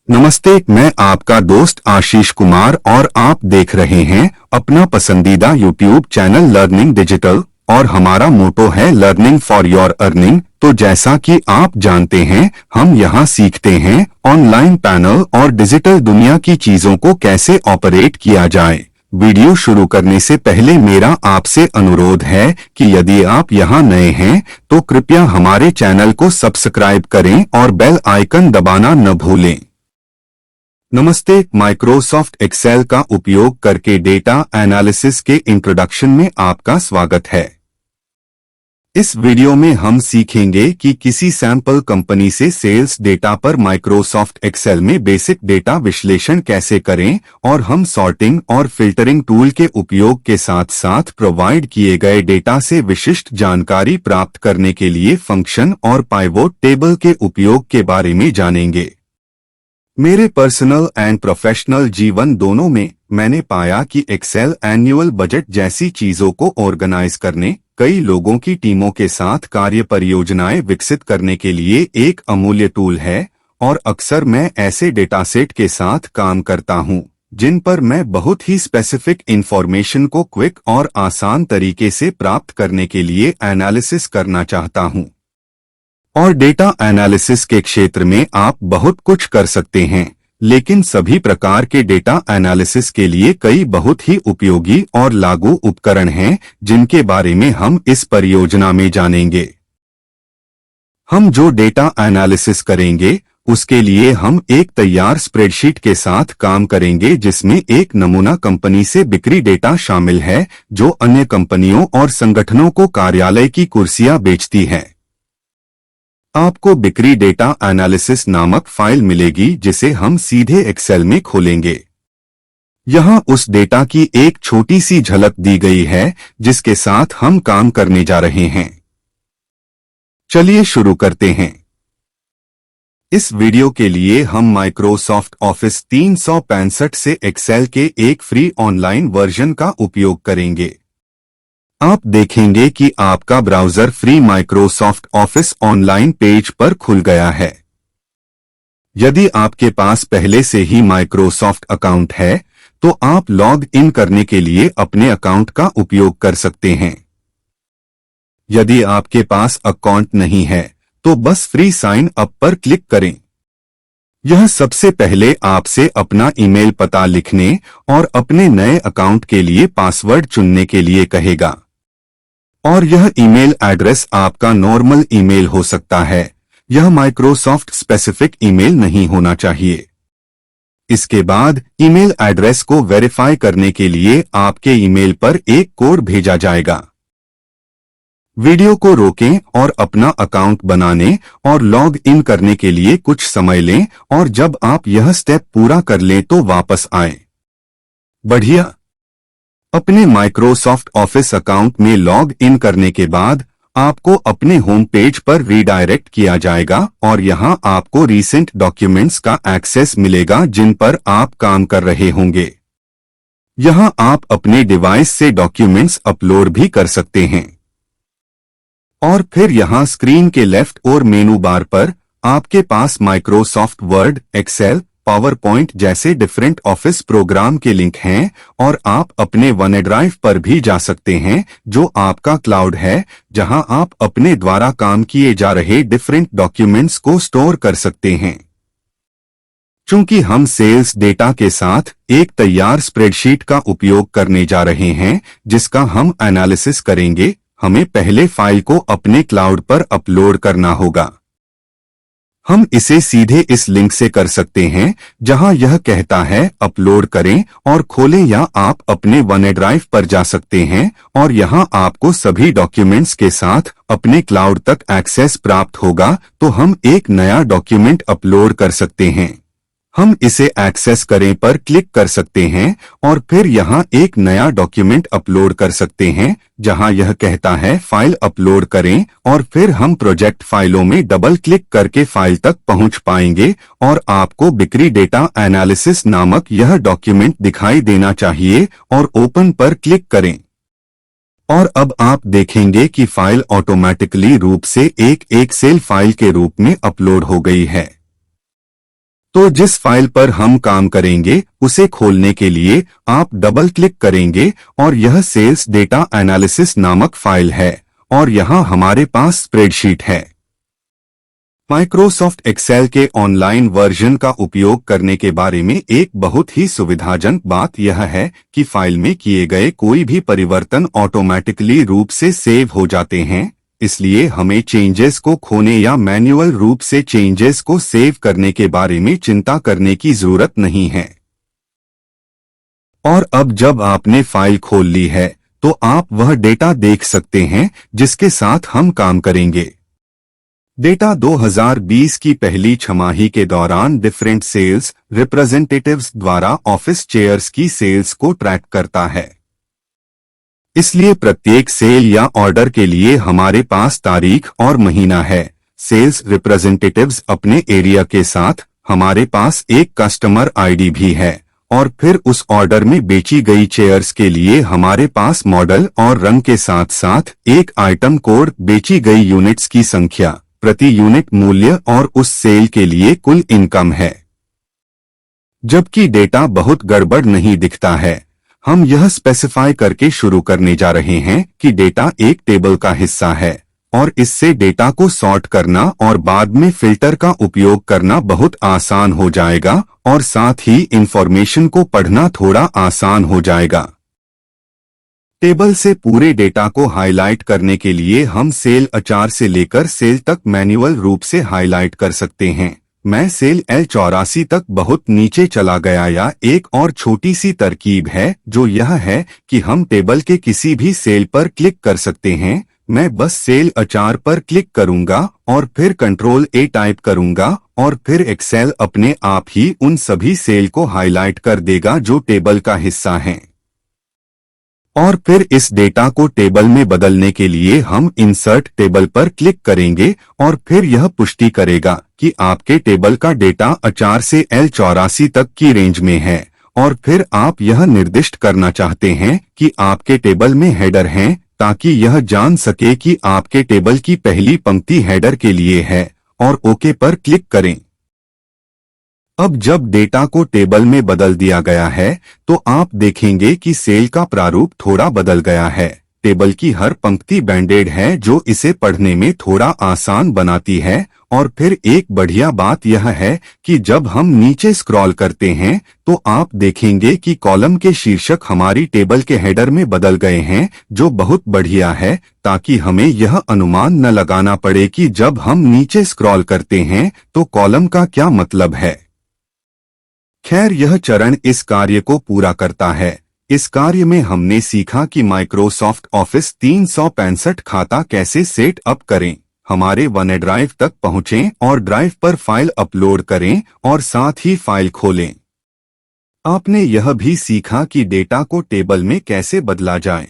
नमस्ते, मैं आपका दोस्त आशीष कुमार और आप देख रहे हैं अपना पसंदीदा यूट्यूब चैनल लर्निंग डिजिटल और हमारा मोटो है लर्निंग फॉर योर अर्निंग। तो जैसा कि आप जानते हैं, हम यहाँ सीखते हैं ऑनलाइन पैनल और डिजिटल दुनिया की चीजों को कैसे ऑपरेट किया जाए। वीडियो शुरू करने से पहले मेरा आपसे अनुरोध है कि यदि आप यहाँ नए हैं तो कृपया हमारे चैनल को सब्सक्राइब करें और बेल आइकन दबाना न भूलें। नमस्ते, माइक्रोसॉफ्ट एक्सेल का उपयोग करके डेटा एनालिसिस के इंट्रोडक्शन में आपका स्वागत है। इस वीडियो में हम सीखेंगे कि किसी सैंपल कंपनी से सेल्स डेटा पर माइक्रोसॉफ्ट एक्सेल में बेसिक डेटा विश्लेषण कैसे करें और हम सॉर्टिंग और फिल्टरिंग टूल के उपयोग के साथ साथ प्रोवाइड किए गए डेटा से विशिष्ट जानकारी प्राप्त करने के लिए फंक्शन और पाइवोट टेबल के उपयोग के बारे में जानेंगे। मेरे पर्सनल एंड प्रोफेशनल जीवन दोनों में मैंने पाया कि एक्सेल एनुअल बजट जैसी चीजों को ऑर्गेनाइज करने, कई लोगों की टीमों के साथ कार्य परियोजनाएं विकसित करने के लिए एक अमूल्य टूल है और अक्सर मैं ऐसे डेटासेट के साथ काम करता हूं जिन पर मैं बहुत ही स्पेसिफिक इंफॉर्मेशन को क्विक और आसान तरीके से प्राप्त करने के लिए एनालिसिस करना चाहता हूं। और डेटा एनालिसिस के क्षेत्र में आप बहुत कुछ कर सकते हैं, लेकिन सभी प्रकार के डेटा एनालिसिस के लिए कई बहुत ही उपयोगी और लागू उपकरण हैं जिनके बारे में हम इस परियोजना में जानेंगे। हम जो डेटा एनालिसिस करेंगे उसके लिए हम एक तैयार स्प्रेडशीट के साथ काम करेंगे जिसमें एक नमूना कंपनी से बिक्री डेटा शामिल है जो अन्य कंपनियों और संगठनों को कार्यालय की कुर्सियां बेचती है। आपको बिक्री डेटा एनालिसिस नामक फाइल मिलेगी जिसे हम सीधे एक्सेल में खोलेंगे। यहाँ उस डेटा की एक छोटी सी झलक दी गई है जिसके साथ हम काम करने जा रहे हैं। चलिए शुरू करते हैं। इस वीडियो के लिए हम माइक्रोसॉफ्ट ऑफिस 365 से एक्सेल के एक फ्री ऑनलाइन वर्जन का उपयोग करेंगे। आप देखेंगे कि आपका browser free Microsoft office online page पर खुल गया है। यदि आपके पास पहले से ही माइक्रोसॉफ्ट अकाउंट है तो आप लॉग इन करने के लिए अपने अकाउंट का उपयोग कर सकते हैं। यदि आपके पास अकाउंट नहीं है तो बस फ्री साइन अप पर क्लिक करें। यह सबसे पहले आपसे अपना ईमेल पता लिखने और अपने नए अकाउंट के लिए पासवर्ड चुनने के लिए कहेगा। और यह ईमेल एड्रेस आपका नॉर्मल ईमेल हो सकता है, यह माइक्रोसॉफ्ट स्पेसिफिक ईमेल नहीं होना चाहिए। इसके बाद ईमेल एड्रेस को वेरीफाई करने के लिए आपके ईमेल पर एक कोड भेजा जाएगा। वीडियो को रोकें और अपना अकाउंट बनाने और लॉग इन करने के लिए कुछ समय लें और जब आप यह स्टेप पूरा कर लें तो वापस आएं। बढ़िया। अपने माइक्रोसॉफ्ट ऑफिस अकाउंट में लॉग इन करने के बाद आपको अपने होम पेज पर रीडायरेक्ट किया जाएगा और यहां आपको रीसेंट डॉक्यूमेंट्स का एक्सेस मिलेगा जिन पर आप काम कर रहे होंगे। यहां आप अपने डिवाइस से डॉक्यूमेंट्स अपलोड भी कर सकते हैं। और फिर यहां स्क्रीन के लेफ्ट और मेनू बार पर आपके पास Microsoft Word, Excel, PowerPoint जैसे डिफरेंट ऑफिस प्रोग्राम के लिंक हैं और आप अपने OneDrive पर भी जा सकते हैं जो आपका क्लाउड है जहां आप अपने द्वारा काम किए जा रहे डिफरेंट डॉक्यूमेंट्स को स्टोर कर सकते हैं। चूंकि हम सेल्स डेटा के साथ एक तैयार स्प्रेडशीट का उपयोग करने जा रहे हैं जिसका हम एनालिसिस करेंगे, हमें पहले फाइल को अपने क्लाउड पर अपलोड करना होगा। हम इसे सीधे इस लिंक से कर सकते हैं जहां यह कहता है अपलोड करें और खोलें, या आप अपने OneDrive पर जा सकते हैं और यहां आपको सभी डॉक्यूमेंट्स के साथ अपने क्लाउड तक एक्सेस प्राप्त होगा। तो हम एक नया डॉक्यूमेंट अपलोड कर सकते हैं। हम इसे एक्सेस करें पर क्लिक कर सकते हैं और फिर यहां एक नया डॉक्यूमेंट अपलोड कर सकते हैं जहां यह कहता है फाइल अपलोड करें और फिर हम प्रोजेक्ट फाइलों में डबल क्लिक करके फाइल तक पहुंच पाएंगे और आपको बिक्री डेटा एनालिसिस नामक यह डॉक्यूमेंट दिखाई देना चाहिए और ओपन पर क्लिक करें। और अब आप देखेंगे कि फाइल ऑटोमेटिकली रूप से एक एक्सेल फाइल के रूप में अपलोड हो गई है। तो जिस फाइल पर हम काम करेंगे उसे खोलने के लिए आप डबल क्लिक करेंगे और यह सेल्स डेटा एनालिसिस नामक फाइल है और यहाँ हमारे पास स्प्रेडशीट है। माइक्रोसॉफ्ट एक्सेल के ऑनलाइन वर्जन का उपयोग करने के बारे में एक बहुत ही सुविधाजनक बात यह है कि फाइल में किए गए कोई भी परिवर्तन ऑटोमेटिकली रूप से सेव हो जाते हैं, इसलिए हमें चेंजेस को खोने या मैन्युअल रूप से चेंजेस को सेव करने के बारे में चिंता करने की जरूरत नहीं है। और अब जब आपने फाइल खोल ली है तो आप वह डेटा देख सकते हैं जिसके साथ हम काम करेंगे। डेटा 2020 की पहली छमाही के दौरान डिफरेंट सेल्स रिप्रेजेंटेटिव्स द्वारा ऑफिस चेयर्स की सेल्स को ट्रैक करता है। इसलिए प्रत्येक सेल या ऑर्डर के लिए हमारे पास तारीख और महीना है। सेल्स रिप्रेजेंटेटिव्स अपने एरिया के साथ, हमारे पास एक कस्टमर आईडी भी है और फिर उस ऑर्डर में बेची गई चेयर्स के लिए हमारे पास मॉडल और रंग के साथ साथ एक आइटम कोड, बेची गई यूनिट्स की संख्या, प्रति यूनिट मूल्य और उस सेल के लिए कुल इनकम है। जबकि डेटा बहुत गड़बड़ नहीं दिखता है, हम यह स्पेसिफाई करके शुरू करने जा रहे हैं कि डेटा एक टेबल का हिस्सा है और इससे डेटा को सॉर्ट करना और बाद में फिल्टर का उपयोग करना बहुत आसान हो जाएगा और साथ ही इंफॉर्मेशन को पढ़ना थोड़ा आसान हो जाएगा। टेबल से पूरे डेटा को हाईलाइट करने के लिए हम सेल A4 से लेकर सेल तक मैन्युअल रूप से हाईलाइट कर सकते हैं। मैं सेल L84 तक बहुत नीचे चला गया। या एक और छोटी सी तरकीब है जो यह है कि हम टेबल के किसी भी सेल पर क्लिक कर सकते हैं। मैं बस सेल A4 पर क्लिक करूंगा और फिर कंट्रोल A टाइप करूंगा और फिर एक्सेल अपने आप ही उन सभी सेल को हाईलाइट कर देगा जो टेबल का हिस्सा हैं। और फिर इस डेटा को टेबल में बदलने के लिए हम इंसर्ट टेबल पर क्लिक करेंगे और फिर यह पुष्टि करेगा कि आपके टेबल का डेटा A4 से L84 तक की रेंज में है। और फिर आप यह निर्दिष्ट करना चाहते हैं कि आपके टेबल में हेडर हैं ताकि यह जान सके कि आपके टेबल की पहली पंक्ति हेडर के लिए है और ओके पर क्लिक करें। अब जब डेटा को टेबल में बदल दिया गया है तो आप देखेंगे कि सेल का प्रारूप थोड़ा बदल गया है। टेबल की हर पंक्ति बैंडेड है जो इसे पढ़ने में थोड़ा आसान बनाती है। और फिर एक बढ़िया बात यह है कि जब हम नीचे स्क्रॉल करते हैं तो आप देखेंगे कि कॉलम के शीर्षक हमारी टेबल के हेडर में बदल गए हैं, जो बहुत बढ़िया है ताकि हमें यह अनुमान न लगाना पड़े कि जब हम नीचे स्क्रॉल करते हैं तो कॉलम का क्या मतलब है। खैर, यह चरण इस कार्य को पूरा करता है। इस कार्य में हमने सीखा कि माइक्रोसॉफ्ट ऑफिस 365 खाता कैसे सेट अप करें, हमारे OneDrive तक पहुंचें और ड्राइव पर फाइल अपलोड करें और साथ ही फाइल खोलें। आपने यह भी सीखा कि डेटा को टेबल में कैसे बदला जाए।